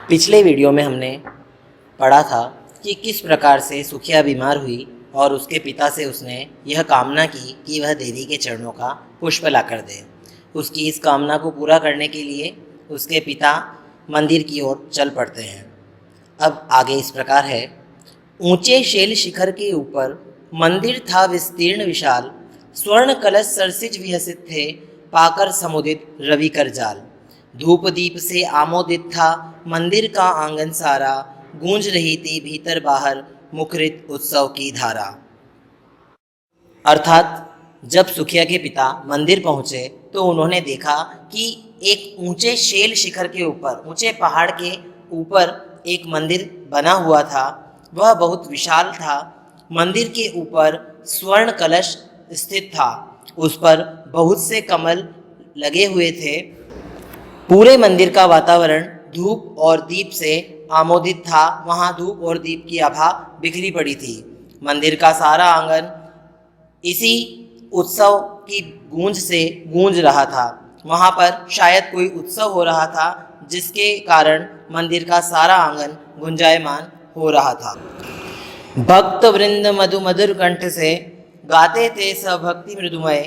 पिछले वीडियो में हमने पढ़ा था कि किस प्रकार से सुखिया बीमार हुई और उसके पिता से उसने यह कामना की कि वह देवी के चरणों का पुष्प लाकर दे। उसकी इस कामना को पूरा करने के लिए उसके पिता मंदिर की ओर चल पड़ते हैं। अब आगे इस प्रकार है। ऊंचे शैल शिखर के ऊपर मंदिर था विस्तीर्ण विशाल, स्वर्ण कलश सरसिज विहसित थे, पाकर समुदित रवि कर जाल। धूप दीप से आमोदित था मंदिर का आंगन सारा, गूंज रही थी भीतर बाहर मुखरित उत्सव की धारा। अर्थात जब सुखिया के पिता मंदिर पहुंचे तो उन्होंने देखा कि एक ऊंचे शैल शिखर के ऊपर, ऊंचे पहाड़ के ऊपर एक मंदिर बना हुआ था। वह बहुत विशाल था। मंदिर के ऊपर स्वर्ण कलश स्थित था, उस पर बहुत से कमल लगे हुए थे। पूरे मंदिर का वातावरण धूप और दीप से आमोदित था। वहाँ धूप और दीप की आभा बिखरी पड़ी थी। मंदिर का सारा आंगन इसी उत्सव की गूंज से गूंज रहा था। वहाँ पर शायद कोई उत्सव हो रहा था, जिसके कारण मंदिर का सारा आंगन गुंजायमान हो रहा था। भक्त वृंद मधु मधुर कंठ से गाते थे सभक्ति मृदुमय,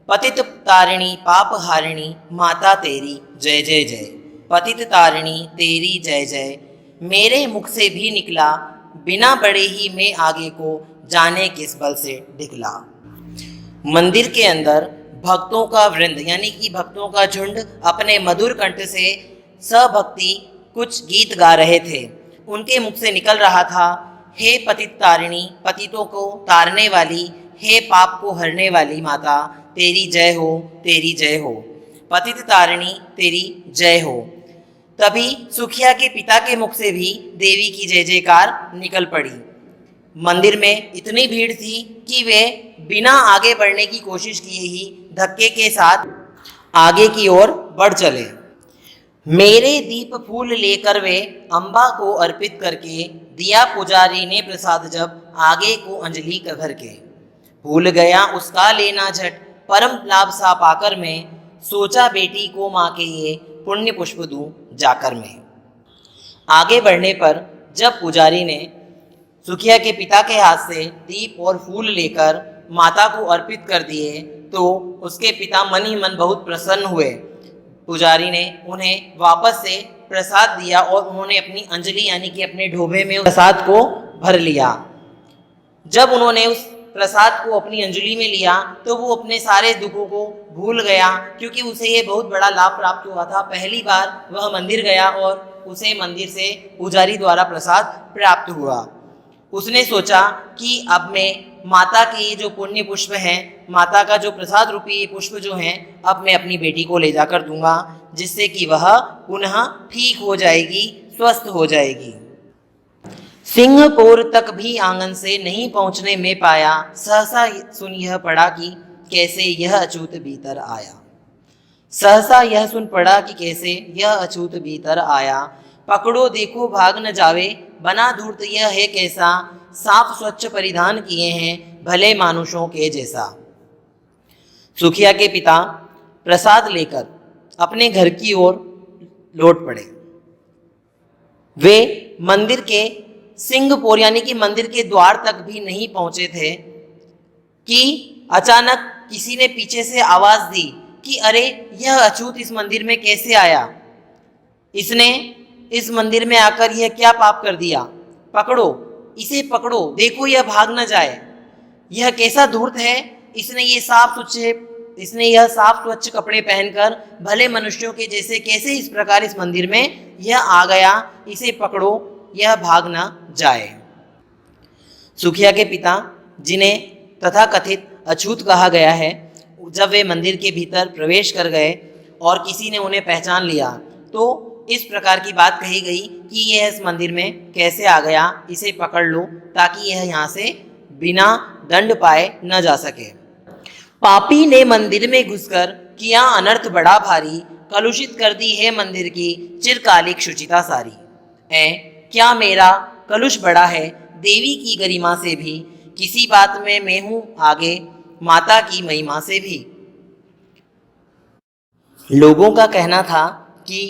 पतित तारिणी पाप हारिणी माता तेरी जय जय जय। पतित तारिणी तेरी जय जय मेरे मुख से भी निकला, बिना बड़े ही मैं आगे को जाने किस बल से दिखला। मंदिर के अंदर भक्तों का वृंद यानी कि भक्तों का झुंड अपने मधुर कंठ से सभक्ति कुछ गीत गा रहे थे। उनके मुख से निकल रहा था, हे पतित तारिणी, पतितों को तारने वाली, हे पाप को हरने वाली माता, तेरी जय हो, तेरी जय हो। पतित तारिणी तेरी जय हो। तभी सुखिया के पिता के मुख से भी देवी की जय जयकार निकल पड़ी। मंदिर में इतनी भीड़ थी कि वे बिना आगे बढ़ने की कोशिश किए ही धक्के के साथ आगे की ओर बढ़ चले। मेरे दीप फूल लेकर वे अम्बा को अर्पित करके दिया पुजारी ने प्रसाद, जब आगे को अंजलि भर के भूल गया उसका लेना झट, परम लाभ सा पाकर मैं सोचा बेटी को माँ के ये पुण्य पुष्प दूं जाकर मैं। आगे बढ़ने पर जब पुजारी ने सुखिया के पिता के हाथ से दीप और फूल लेकर माता को अर्पित कर दिए तो उसके पिता मन ही मन बहुत प्रसन्न हुए। पुजारी ने उन्हें वापस से प्रसाद दिया और उन्होंने अपनी अंजलि यानी कि अपने ढोबे में प्रसाद को भर लिया। जब उन्होंने उस प्रसाद को अपनी अंजलि में लिया तो वो अपने सारे दुखों को भूल गया, क्योंकि उसे ये बहुत बड़ा लाभ प्राप्त हुआ था। पहली बार वह मंदिर गया और उसे मंदिर से पुजारी द्वारा प्रसाद प्राप्त हुआ। उसने सोचा कि अब मैं माता के ये जो पुण्य पुष्प हैं, माता का जो प्रसाद रूपी पुष्प जो हैं, अब मैं अपनी बेटी को ले जाकर दूंगा, जिससे कि वह पुनः ठीक हो जाएगी, स्वस्थ हो जाएगी। सिंहपुर तक भी आंगन से नहीं पहुंचने में पाया, सहसा सुन यह पड़ा कि कैसे यह अछूत भीतर आया। सहसा यह सुन पड़ा कि कैसे यह अछूत भीतर आया। पकड़ो देखो भाग न जावे, बना धूर्त यह है कैसा, साफ स्वच्छ परिधान किए हैं भले मानुषों के जैसा। सुखिया के पिता प्रसाद लेकर अपने घर की ओर लौट पड़े। वे मंदिर के सिंहपुर यानी कि मंदिर के द्वार तक भी नहीं पहुंचे थे कि अचानक किसी ने पीछे से आवाज दी कि अरे, यह अछूत इस मंदिर में कैसे आया? इसने इस मंदिर में आकर यह क्या पाप कर दिया? पकड़ो, इसे पकड़ो, देखो यह भाग न जाए। यह कैसा धूर्त है, इसने यह साफ स्वच्छ कपड़े पहनकर भले मनुष्यों के जैसे कैसे इस प्रकार इस मंदिर में यह आ गया? इसे पकड़ो, यह भाग न जाए। सुखिया के पिता, जिन्हें तथाकथित अछूत कहा गया है, जब वे मंदिर के भीतर प्रवेश कर गए और किसी ने उन्हें पहचान लिया तो इस प्रकार की बात कही गई कि यह इस मंदिर में कैसे आ गया, इसे पकड़ लो ताकि यह यहाँ से बिना दंड पाए न जा सके। पापी ने मंदिर में घुसकर किया अनर्थ बड़ा भारी, कलुषित कर दी है मंदिर की चिरकालिक शुचिता सारी। क्या मेरा कलुष बड़ा है देवी की गरिमा से भी, किसी बात में मैं हूँ आगे माता की महिमा से भी। लोगों का कहना था कि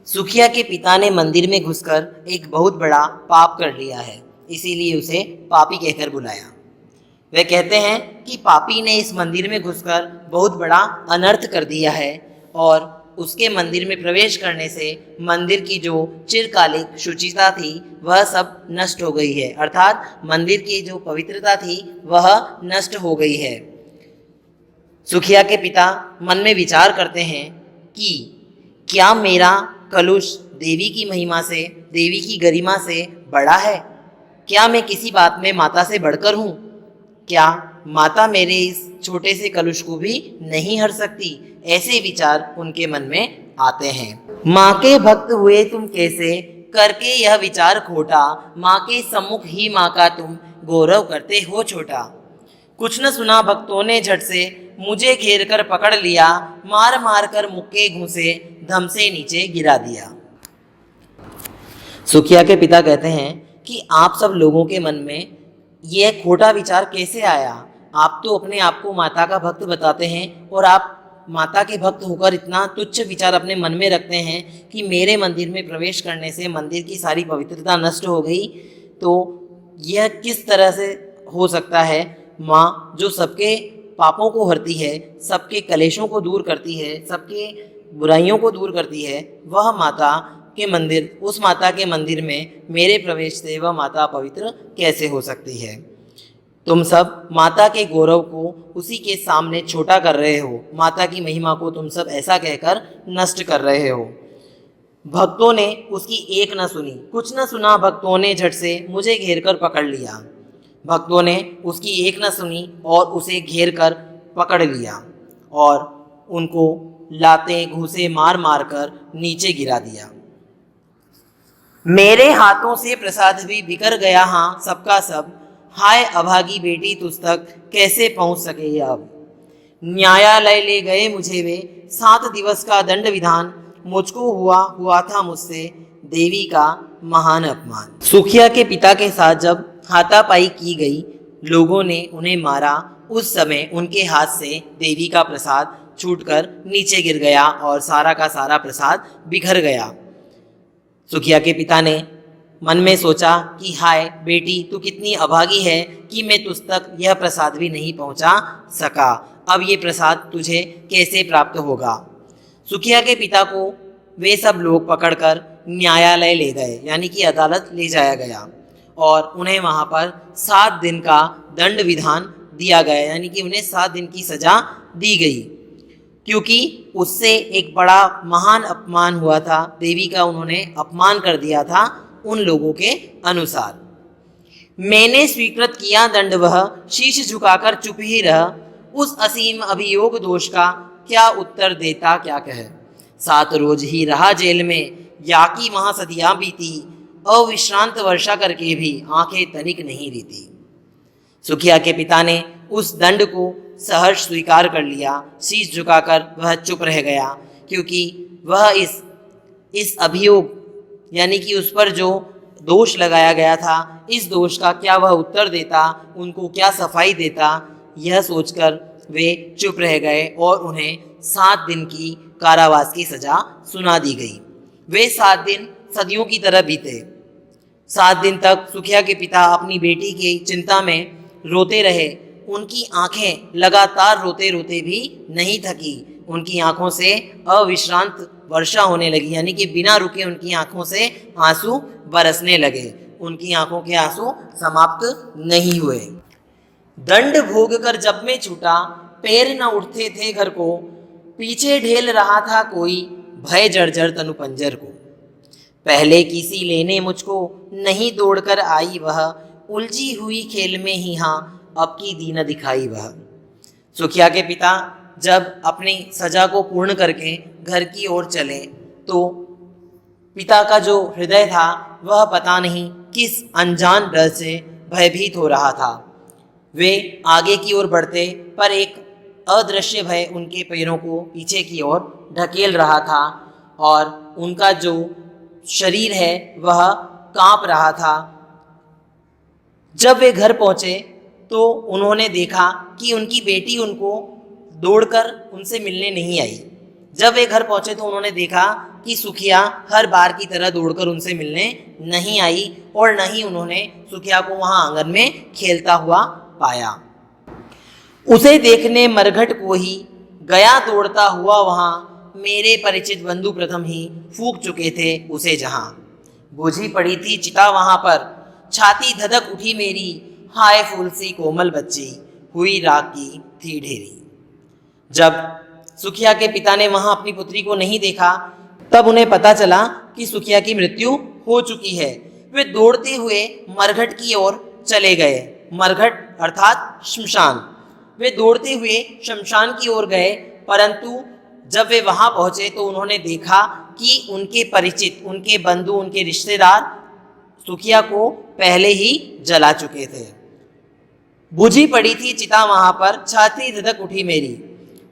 सुखिया के पिता ने मंदिर में घुसकर एक बहुत बड़ा पाप कर लिया है, इसीलिए उसे पापी कहकर बुलाया। वे कहते हैं कि पापी ने इस मंदिर में घुसकर बहुत बड़ा अनर्थ कर दिया है और उसके मंदिर में प्रवेश करने से मंदिर की जो चिरकालिक शुचिता थी वह सब नष्ट हो गई है, अर्थात मंदिर की जो पवित्रता थी वह नष्ट हो गई है। सुखिया के पिता मन में विचार करते हैं कि क्या मेरा कलुष देवी की महिमा से, देवी की गरिमा से बड़ा है? क्या मैं किसी बात में माता से बढ़कर हूँ? क्या माता मेरे इस छोटे से कलुष को भी नहीं हर सकती? ऐसे विचार उनके मन में आते हैं। माँ के भक्त हुए तुम कैसे, करके यह विचार खोटा, माँ के सम्मुख ही माँ का तुम गौरव करते हो छोटा। कुछ न सुना भक्तों ने झट से मुझे घेर कर पकड़ लिया, मार मार कर मुक्के घूसे धम से नीचे गिरा दिया। सुखिया के पिता कहते हैं कि आप सब लोगों के मन में यह खोटा विचार कैसे आया? आप तो अपने आप को माता का भक्त बताते हैं और आप माता के भक्त होकर इतना तुच्छ विचार अपने मन में रखते हैं कि मेरे मंदिर में प्रवेश करने से मंदिर की सारी पवित्रता नष्ट हो गई। तो यह किस तरह से हो सकता है? माँ जो सबके पापों को हरती है, सबके कलेशों को दूर करती है, सबके बुराइयों को दूर करती है, वह माता के मंदिर, उस माता के मंदिर में मेरे प्रवेश से वह माता पवित्र कैसे हो सकती है? तुम सब माता के गौरव को उसी के सामने छोटा कर रहे हो, माता की महिमा को तुम सब ऐसा कहकर नष्ट कर रहे हो। भक्तों ने उसकी एक न सुनी, कुछ न सुना भक्तों ने झट से मुझे घेर कर पकड़ लिया। भक्तों ने उसकी एक न सुनी और उसे घेर कर पकड़ लिया और उनको लाते घूसे मार मार कर नीचे गिरा दिया। मेरे हाथों से प्रसाद भी बिखर गया, हाँ सबका सब, हाय अभागी बेटी तुझ तक कैसे पहुंच सके अब। न्यायालय ले गए मुझे वे, 7 दिवस का दंड विधान, मुझको हुआ था मुझसे देवी का महान अपमान। सुखिया के पिता के साथ जब हाथापाई की गई, लोगों ने उन्हें मारा, उस समय उनके हाथ से देवी का प्रसाद छूटकर नीचे गिर गया और सारा का सारा प्रसाद बिखर गया। सुखिया के पिता ने मन में सोचा कि हाय बेटी तू कितनी अभागी है कि मैं तुझ तक यह प्रसाद भी नहीं पहुंचा सका, अब ये प्रसाद तुझे कैसे प्राप्त होगा। सुखिया के पिता को वे सब लोग पकड़कर न्यायालय ले गए, यानी कि अदालत ले जाया गया और उन्हें वहाँ पर 7 दिन का दंड विधान दिया गया, यानी कि उन्हें 7 दिन की सज़ा दी गई, क्योंकि उससे एक बड़ा महान अपमान हुआ था। देवी का उन्होंने अपमान कर दिया था उन लोगों के अनुसार। मैंने स्वीकृत किया दंड, वह शीश झुकाकर चुप ही रह, उस असीम अभियोग दोष का क्या उत्तर देता क्या कह। 7 रोज ही रहा जेल में, या कि वहाँ सदियाँ बीती, अविश्रांत वर्षा करके भी आंखें तनिक नहीं रीती। सुखिया के पिता ने उस दंड को सहर्ष स्वीकार कर लिया, शीश झुकाकर वह चुप रह गया, क्योंकि वह इस अभियोग यानी कि उस पर जो दोष लगाया गया था, इस दोष का क्या वह उत्तर देता, उनको क्या सफाई देता, यह सोचकर वे चुप रह गए और उन्हें 7 दिन की कारावास की सज़ा सुना दी गई। वे 7 दिन सदियों की तरह बीते। 7 दिन तक सुखिया के पिता अपनी बेटी की चिंता में रोते रहे। उनकी आंखें लगातार रोते रोते भी नहीं थकी, उनकी आंखों से अविश्रांत वर्षा होने लगी, यानी कि बिना रुके उनकी आंखों से आंसू बरसने लगे। उनकी आंखों के आंसू समाप्त नहीं हुए। दंड भोग कर जब मैं छूटा, पैर न उठते थे घर को, पीछे ढेल रहा था कोई, भय जर्जर तनु पंजर को। पहले किसी लेने मुझको नहीं दौड़कर आई वह, उलझी हुई खेल में ही हाँ अब की दीन दिखाई वह। सुखिया के पिता जब अपनी सजा को पूर्ण करके घर की ओर चले तो पिता का जो हृदय था वह पता नहीं किस अनजान डर से भयभीत हो रहा था। वे आगे की ओर बढ़ते पर एक अदृश्य भय उनके पैरों को पीछे की ओर ढकेल रहा था और उनका जो शरीर है वह कांप रहा था। जब वे घर पहुंचे तो उन्होंने देखा कि उनकी बेटी उनको दौड़कर उनसे मिलने नहीं आई। जब वे घर पहुंचे तो उन्होंने देखा कि सुखिया हर बार की तरह दौड़कर उनसे मिलने नहीं आई और न ही उन्होंने सुखिया को वहां आंगन में खेलता हुआ पाया। उसे देखने मरघट को ही गया दौड़ता हुआ वहां, मेरे परिचित बंधु प्रथम ही फूंक चुके थे उसे जहां। बुझी पड़ी थी चिता वहां पर, छाती धधक उठी मेरी, हाय फूल सी कोमल बच्ची, हुई राख की थी ढेरी। जब सुखिया के पिता ने वहां अपनी पुत्री को नहीं देखा, तब उन्हें पता चला कि सुखिया की मृत्यु हो चुकी है। वे दौड़ते हुए मरघट की ओर चले गए। मरघट अर्थात श्मशान। वे दौड़ते हुए शमशान की ओर गए, परंतु जब वे वहां पहुंचे तो उन्होंने देखा कि उनके परिचित, उनके बंधु, उनके रिश्तेदार सुखिया को पहले ही जला चुके थे। बुझी पड़ी थी चिता वहां पर, छाती धधक उठी मेरी।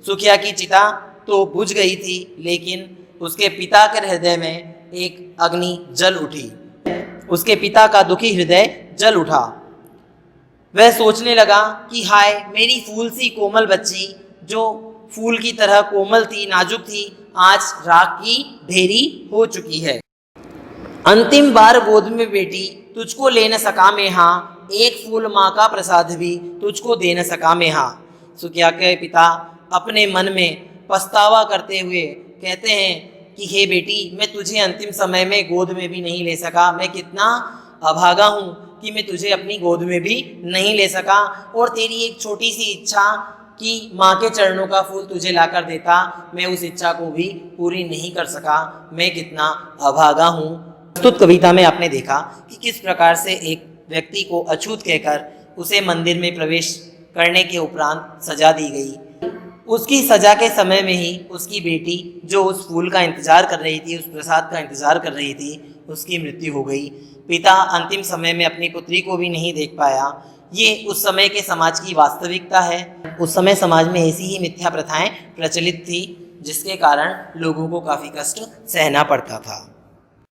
सुखिया की चिता तो बुझ गई थी, लेकिन उसके पिता के हृदय में एक अग्नि जल उठी। उसके पिता का दुखी हृदय जल उठा। वह सोचने लगा कि हाय मेरी फूल सी कोमल बच्ची, जो फूल की तरह कोमल थी, नाजुक थी, आज राख की ढेरी हो चुकी है। अंतिम बार गोद में बेटी तुझको ले न सका मैं हाँ, एक फूल माँ का प्रसाद भी तुझको दे न सका मैं हाँ। सुखिया के पिता अपने मन में पछतावा करते हुए कहते हैं कि हे बेटी, मैं तुझे अंतिम समय में गोद में भी नहीं ले सका। मैं कितना अभागा हूँ कि मैं तुझे अपनी गोद में भी नहीं ले सका, और तेरी एक छोटी सी इच्छा कि माँ के चरणों का फूल तुझे लाकर देता, मैं उस इच्छा को भी पूरी नहीं कर सका। मैं कितना अभागा हूँ। प्रस्तुत कविता में आपने देखा कि किस प्रकार से एक व्यक्ति को अछूत कहकर उसे मंदिर में प्रवेश करने के उपरांत सजा दी गई। उसकी सजा के समय में ही उसकी बेटी, जो उस फूल का इंतजार कर रही थी, उस प्रसाद का इंतजार कर रही थी, उसकी मृत्यु हो गई। पिता अंतिम समय में अपनी पुत्री को भी नहीं देख पाया। ये उस समय के समाज की वास्तविकता है। उस समय समाज में ऐसी ही मिथ्या प्रथाएं प्रचलित थी, जिसके कारण लोगों को काफ़ी कष्ट सहना पड़ता था।